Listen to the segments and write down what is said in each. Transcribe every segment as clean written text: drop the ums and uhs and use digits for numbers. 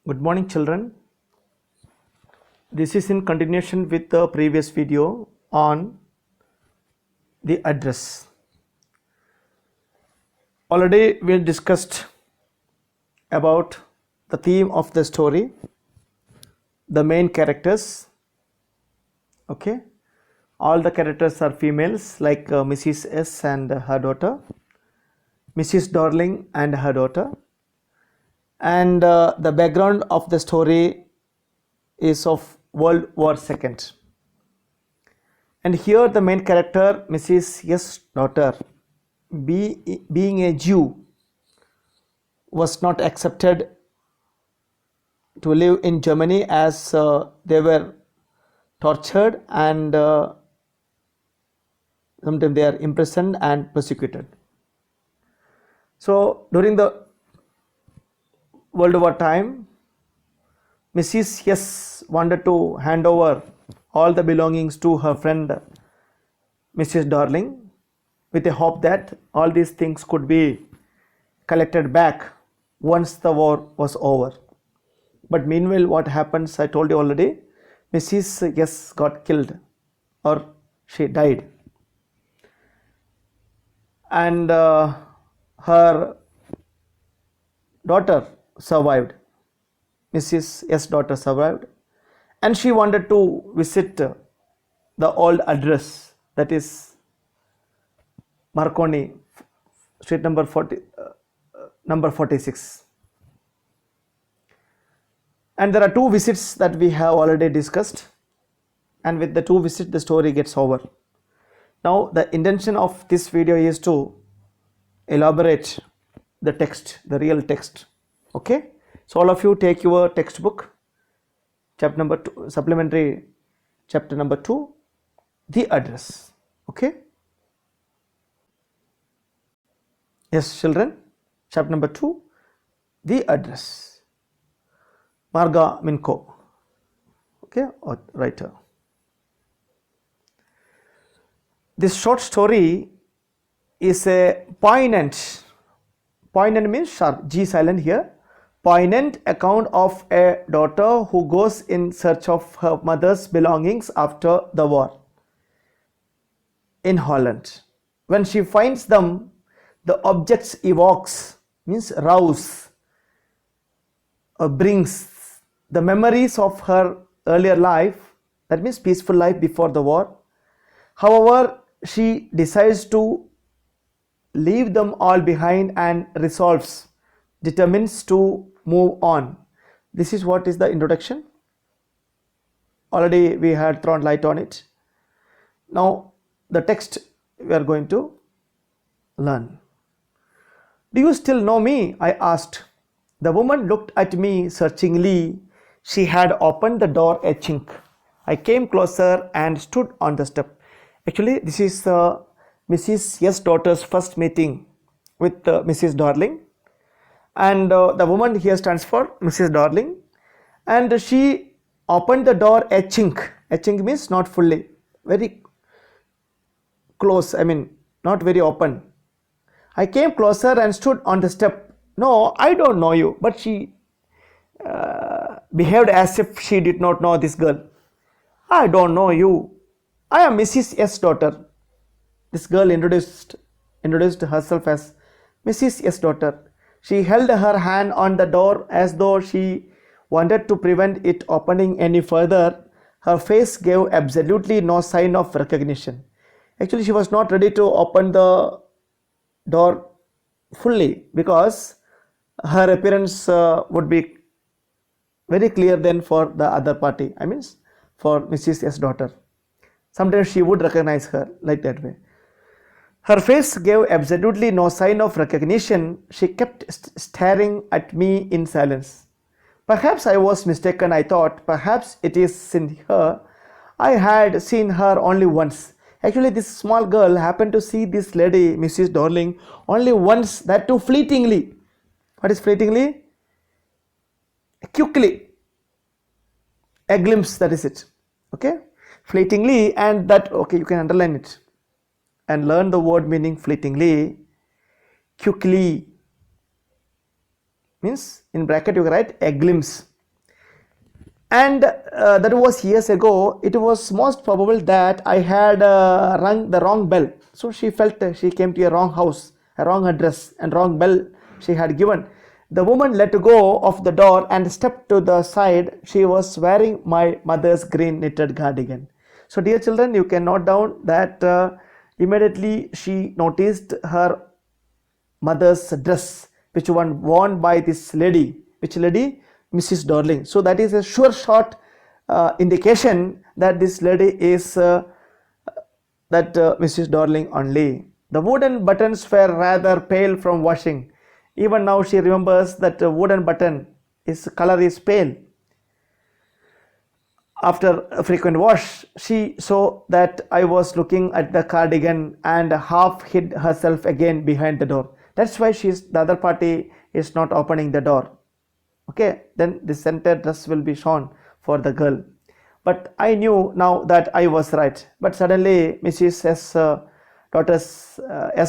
Good morning, children. This is in continuation with the previous video on the address. Already we discussed about the theme of the story, the main characters. Okay, all the characters are females, like Mrs. S and her daughter, Mrs. Darling and her daughter, and the background of the story is of World War II. And here the main character, Mrs. S daughter, being a Jew, was not accepted to live in Germany as they were tortured and sometimes they are imprisoned and persecuted. So during the World War time, Mrs. S wanted to hand over all the belongings to her friend Mrs. Darling with a hope that all these things could be collected back once the war was over. But meanwhile, what happens, I told you already, Mrs. S got killed or she died, and her daughter survived. Mrs. S daughter survived, and she wanted to visit the old address, that is Marconi street number 46. And there are two visits that we have already discussed, and with the two visits the story gets over. Now the intention of this video is to elaborate the text, the real text. Okay, so all of you take your textbook, chapter number 2, supplementary chapter number 2, the address. Okay, yes children, chapter number 2, the address. Marga Minko, okay, writer. This short story is a poignant means sharp, G silent here, poignant account of a daughter who goes in search of her mother's belongings after the war in Holland. When she finds them, the objects evokes, means rouse, brings the memories of her earlier life, that means peaceful life before the war. However, she decides to leave them all behind and determines to move on. This is what is the introduction. Already we had thrown light on it. Now the text we are going to learn. Do you still know me? I asked. The woman looked at me searchingly. She had opened the door a chink. I came closer and stood on the step. Actually, this is Mrs. S daughter's first meeting with Mrs. Darling, and the woman here stands for Mrs. Darling, and she opened the door a chink. A chink means not fully, very close, I mean not very open. I came closer and stood on the step. No, I don't know you. But she behaved as if she did not know this girl. I don't know you. I am Mrs. S daughter. This girl introduced herself as Mrs. S daughter. She held her hand on the door as though she wanted to prevent it opening any further. Her face gave absolutely no sign of recognition. Actually, she was not ready to open the door fully because her appearance would be very clear then for the other party, I mean for Mrs. S daughter. Sometimes she would recognize her like that way. Her face gave absolutely no sign of recognition. She kept staring at me in silence. Perhaps I was mistaken, I thought. Perhaps it is in her. I had seen her only once. Actually, this small girl happened to see this lady, Mrs. Darling, only once, that too fleetingly. What is fleetingly? Quickly. A glimpse, that is it. Okay? Fleetingly, and that, okay, you can underline it and learn the word meaning fleetingly. Quickly means in bracket you write a glimpse. and that was years ago. It was most probable that I had rung the wrong bell. So she felt she came to a wrong house, a wrong address, and wrong bell she had given. The woman let go of the door and stepped to the side. She was wearing my mother's green knitted cardigan. So, dear children, you can note down that immediately she noticed her mother's dress, which one worn by this lady. Which lady? Mrs. Darling. So that is a sure shot indication that this lady is Mrs. Darling only. The wooden buttons were rather pale from washing. Even now she remembers that wooden button, its color is pale. After a frequent wash, she saw that I was looking at the cardigan and half hid herself again behind the door. That's why the other party is not opening the door. Okay, then the center dress will be shown for the girl. But I knew now that I was right. But suddenly Mrs. S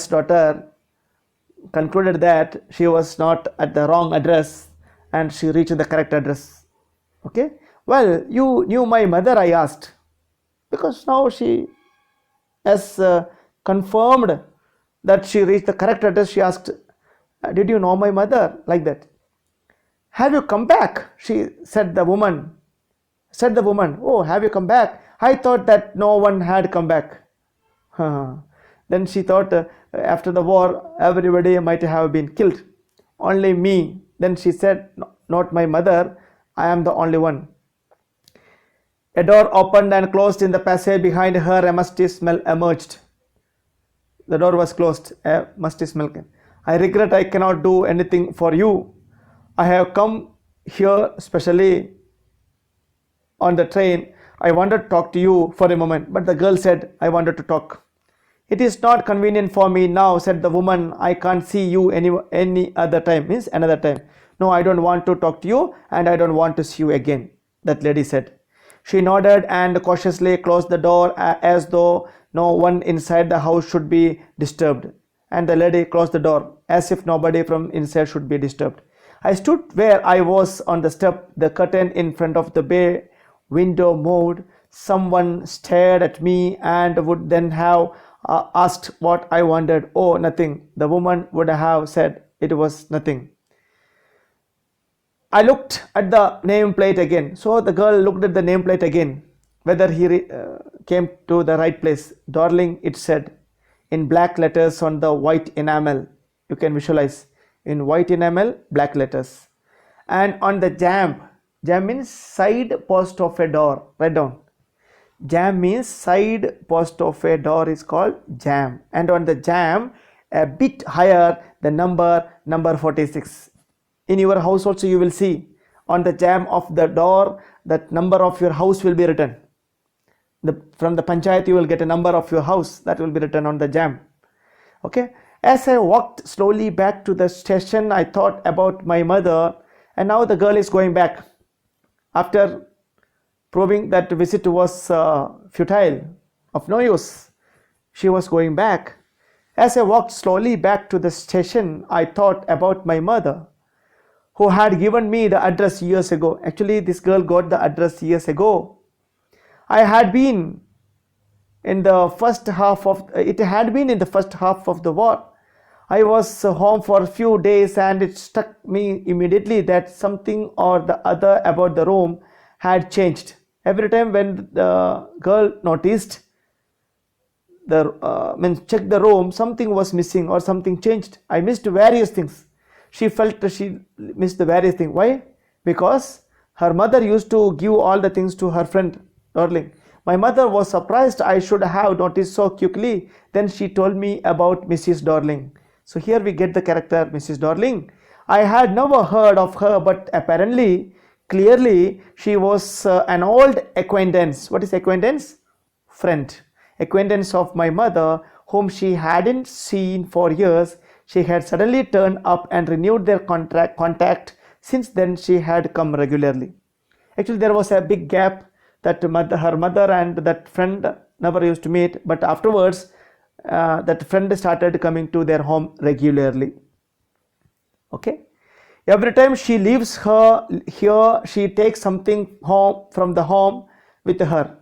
daughter concluded that she was not at the wrong address and she reached the correct address. Okay, well, you knew my mother, I asked, because now she has confirmed that she reached the correct address. She asked, did you know my mother? Like that. Have you come back? She said the woman. Oh, have you come back? I thought that no one had come back. Then she thought after the war everybody might have been killed, only me. Then she said, not my mother, I am the only one. A door opened and closed in the passage behind her. A musty smell emerged. The door was closed. A musty smell came. I regret I cannot do anything for you. I have come here specially on the train. I wanted to talk to you for a moment, but the girl said, I wanted to talk. It is not convenient for me now, said the woman. I can't see you any other time, means another time. No, I don't want to talk to you and I don't want to see you again, that lady said. She nodded and cautiously closed the door as though no one inside the house should be disturbed. And the lady closed the door as if nobody from inside should be disturbed. I stood where I was on the step, the curtain in front of the bay window moved. Someone stared at me and would then have asked what I wanted. Oh, nothing. The woman would have said it was nothing. I looked at the nameplate again. So the girl looked at the nameplate again, whether he came to the right place. Darling, it said, in black letters on the white enamel. You can visualize. In white enamel, black letters. And on the jamb means side post of a door. Write down. Jamb means side post of a door is called jamb. And on the jamb, a bit higher, the number 46. In your house also you will see on the jamb of the door that number of your house will be written. From the panchayat you will get a number of your house that will be written on the jamb. Okay. As I walked slowly back to the station, I thought about my mother, and now the girl is going back. After proving that the visit was futile, of no use, she was going back. As I walked slowly back to the station, I thought about my mother, who had given me the address years ago. Actually, this girl got the address years ago. It had been in the first half of the war. I was home for a few days and it struck me immediately that something or the other about the room had changed. Every time when the girl noticed checked the room, something was missing or something changed. I missed various things. She felt she missed the various things. Why? Because her mother used to give all the things to her friend Darling. My mother was surprised I should have noticed so quickly. Then she told me about Mrs. Darling. So here we get the character Mrs. Darling. I had never heard of her, but apparently, clearly, she was an old acquaintance. What is acquaintance? Friend. Acquaintance of my mother, whom she hadn't seen for years. She had suddenly turned up and renewed their contact. Since then, she had come regularly. Actually, there was a big gap that her mother and that friend never used to meet, but afterwards, that friend started coming to their home regularly. Okay. Every time she leaves here, she takes something home from the home with her,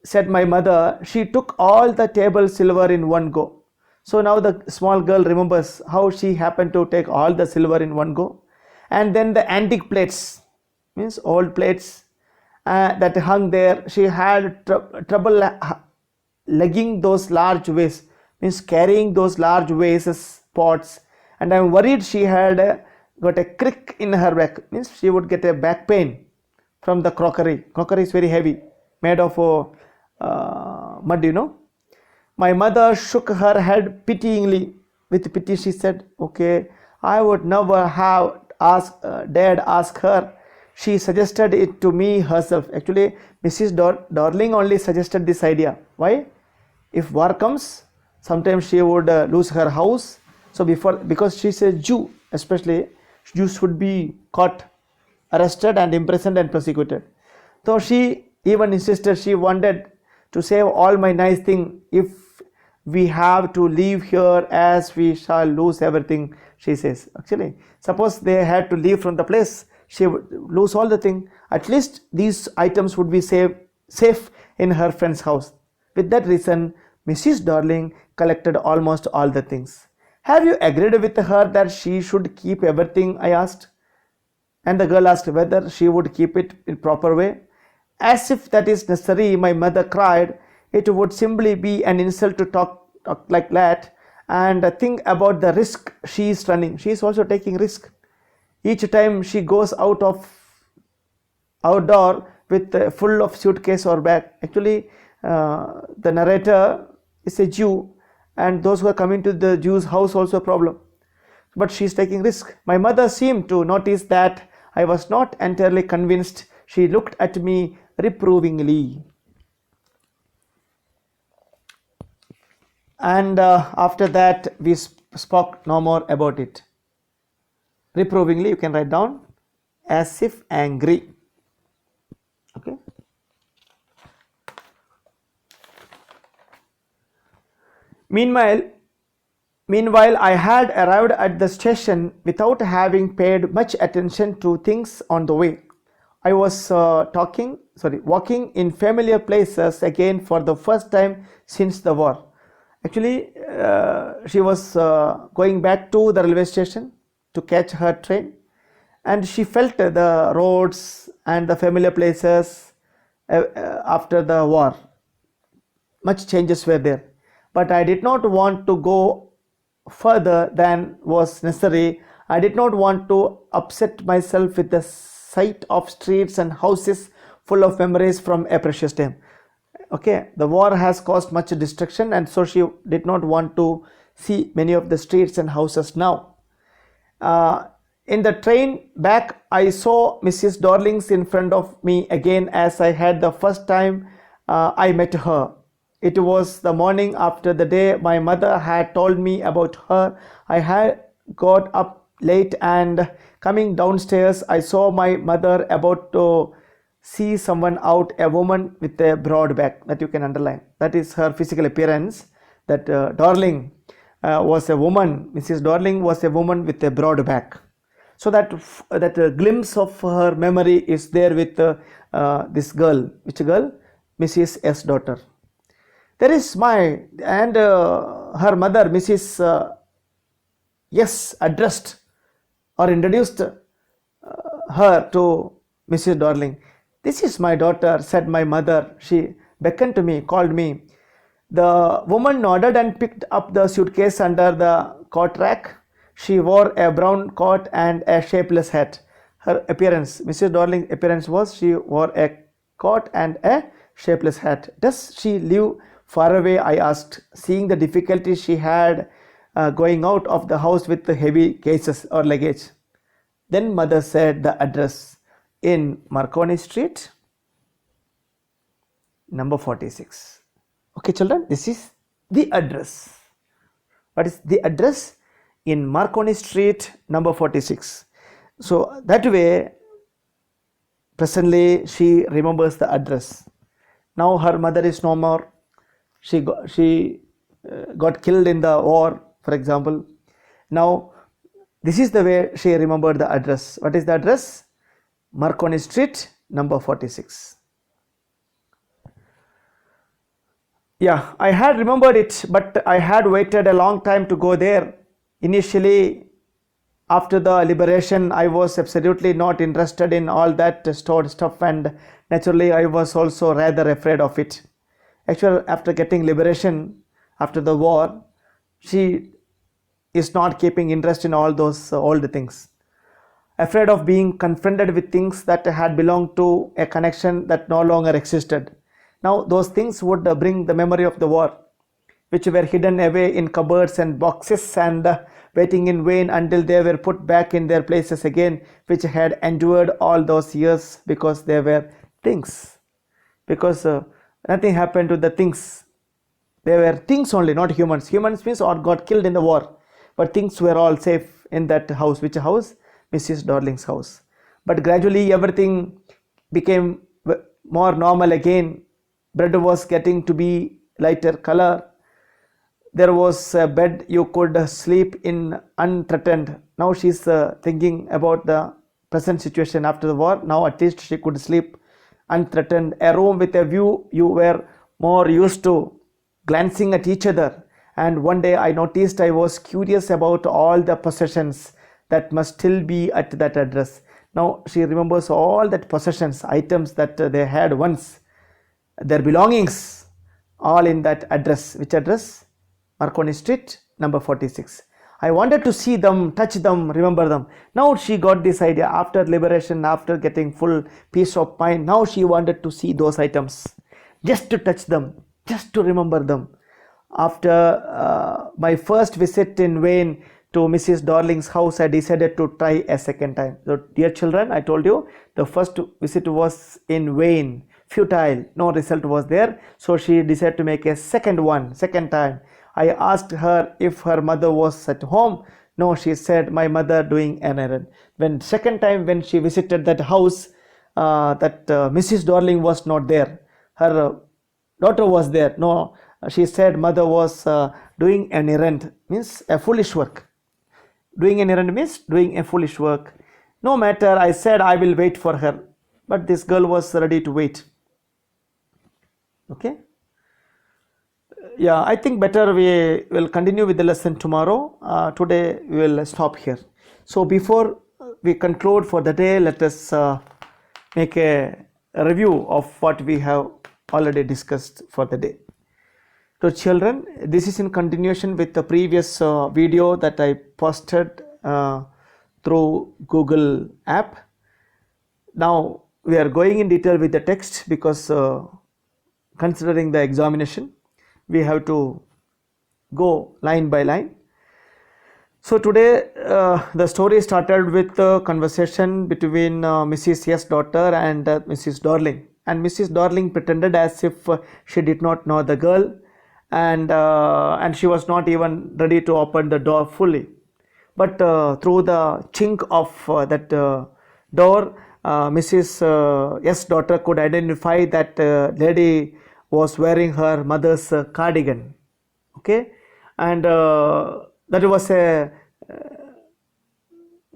said my mother. She took all the table silver in one go. So now the small girl remembers how she happened to take all the silver in one go. And then the antique plates, means old plates that hung there. She had trouble lugging those large vases, means carrying those large vases, pots. And I'm worried she had got a crick in her back, means she would get a back pain from the crockery. Crockery is very heavy, made of mud, you know. My mother shook her head pityingly. With pity, she said, "Okay, I would never have dared ask her. She suggested it to me herself." Actually, Mrs. Darling only suggested this idea. Why? If war comes, sometimes she would lose her house. So because she's a Jew, especially Jews would be caught, arrested, and imprisoned and prosecuted. So she even insisted, she wanted to save all my nice thing. If we have to leave here, as we shall lose everything, she says. Actually, suppose they had to leave from the place, she would lose all the thing. At least these items would be safe in her friend's house. With that reason, Mrs. Darling collected almost all the things. "Have you agreed with her that she should keep everything?" I asked. And the girl asked whether she would keep it in proper way. "As if that is necessary," my mother cried. "It would simply be an insult to talk like that, and think about the risk she is running. She is also taking risk. Each time she goes outdoor with full of suitcase or bag." Actually, the narrator is a Jew, and those who are coming to the Jew's house also a problem. But she is taking risk. My mother seemed to notice that I was not entirely convinced. She looked at me reprovingly. And after that, we spoke no more about it. Reprovingly, you can write down as if angry. Okay. Meanwhile, I had arrived at the station without having paid much attention to things on the way. I was walking in familiar places again for the first time since the war. Actually, she was going back to the railway station to catch her train, and she felt the roads and the familiar places after the war. Much changes were there, but I did not want to go further than was necessary. I did not want to upset myself with the sight of streets and houses full of memories from a precious time. Okay, the war has caused much destruction, and so she did not want to see many of the streets and houses now. In the train back, I saw Mrs. Darling's in front of me again, as I had the first time I met her. It was the morning after the day my mother had told me about her. I had got up late, and coming downstairs, I saw my mother about to see someone out, a woman with a broad back. That you can underline. That is her physical appearance. That Darling was a woman. Mrs. Darling was a woman with a broad back. So that glimpse of her memory is there with this girl. Which girl? Mrs. S. daughter. There is her mother, Mrs. S, addressed or introduced her to Mrs. Darling. "This is my daughter," said my mother. She beckoned to me, called me. The woman nodded and picked up the suitcase under the coat rack. She wore a brown coat and a shapeless hat. Her appearance, Mrs. Darling's appearance was, she wore a coat and a shapeless hat. "Does she live far away?" I asked, seeing the difficulty she had going out of the house with the heavy cases or luggage. Then mother said the address: in Marconi Street, number 46. Okay, children, this is the address. What is the address? In Marconi Street, number 46. So that way, presently she remembers the address. Now her mother is no more. She got killed in the war, for example. Now This is the way she remembered the address. What is the address? Marconi Street, number 46. Yeah, I had remembered it, but I had waited a long time to go there. Initially, after the liberation, I was absolutely not interested in all that stored stuff, and naturally, I was also rather afraid of it. Actually, after getting liberation, after the war, she is not keeping interest in all those old things. Afraid of being confronted with things that had belonged to a connection that no longer existed. Now, those things would bring the memory of the war, which were hidden away in cupboards and boxes and waiting in vain until they were put back in their places again, which had endured all those years because they were things. Because nothing happened to the things. They were things only, not humans. Humans means or got killed in the war, but things were all safe in that house. Which house? Mrs. Darling's house. But gradually everything became more normal again. Bread was getting to be lighter color. There was a bed you could sleep in unthreatened. Now she's thinking about the present situation after the war. Now at least she could sleep unthreatened. A room with a view you were more used to, glancing at each other. And one day I noticed I was curious about all the possessions that must still be at that address. Now she remembers all that possessions, items that they had once, their belongings, all in that address. Which address? Marconi Street, number 46. I wanted to see them, touch them, remember them. Now she got this idea after liberation, after getting full peace of mind. Now she wanted to see those items, just to touch them, just to remember them. After my first visit in vain to Mrs. Darling's house, I decided to try a second time. So, dear children, I told you the first visit was in vain, futile, no result was there. So she decided to make a second time. I asked her if her mother was at home. No, she said, my mother doing an errand. When second time when she visited that house, Mrs. Darling was not there. Her daughter was there. No, she said mother was doing an errand, means a foolish work. Doing an errand means doing a foolish work. No matter, I said I will wait for her. But this girl was ready to wait. Okay. Yeah, I think better we will continue with the lesson tomorrow. Today we will stop here. So before we conclude for the day, let us make a review of what we have already discussed for the day. So children, this is in continuation with the previous video that I posted through Google app. Now we are going in detail with the text because considering the examination, we have to go line by line. So today the story started with a conversation between Mrs. S. daughter and Mrs. Darling, and Mrs. Darling pretended as if she did not know the girl, and she was not even ready to open the door fully. But through the chink of that door, Mrs. S. daughter could identify that lady was wearing her mother's cardigan. Okay, and that was a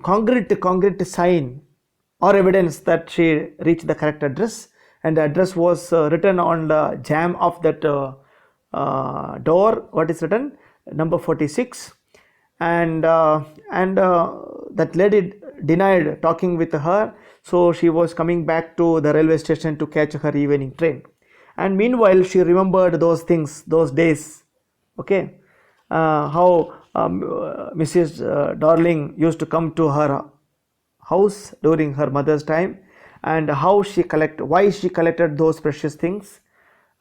concrete sign or evidence that she reached the correct address, and the address was written on the jamb of that door. What is written? Number 46. And that lady denied talking with her, so she was coming back to the railway station to catch her evening train. And meanwhile she remembered those things, those days. Okay, how Mrs. Darling used to come to her house during her mother's time, and how why she collected those precious things,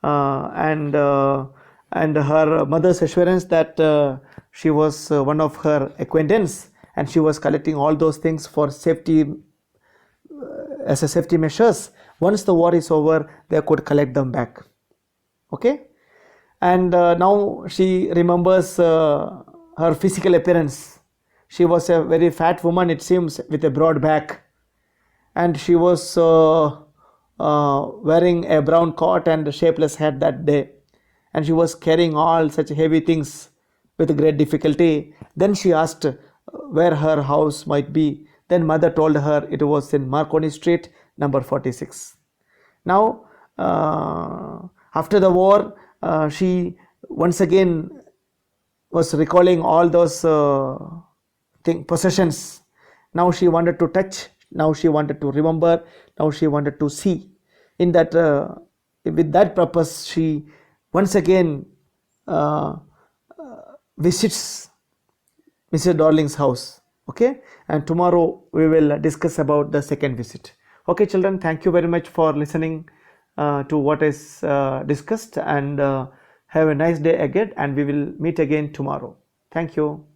and her mother's assurance that she was one of her acquaintance, and she was collecting all those things for safety, as a safety measures. Once the war is over, they could collect them back. Okay, and now she remembers her physical appearance. She was a very fat woman, it seems, with a broad back, and she was wearing a brown coat and a shapeless hat that day, and she was carrying all such heavy things with great difficulty. Then she asked, where her house might be. Then mother told her it was in Marconi Street, number 46. Now, after the war, she once again was recalling all those possessions. Now she wanted to touch, now she wanted to remember, now she wanted to see. In that, with that purpose, she once again uh, visits Mrs. Darling's house. Okay, and tomorrow we will discuss about the second visit. Okay, children, thank you very much for listening to what is discussed, and have a nice day again, and we will meet again tomorrow. Thank you.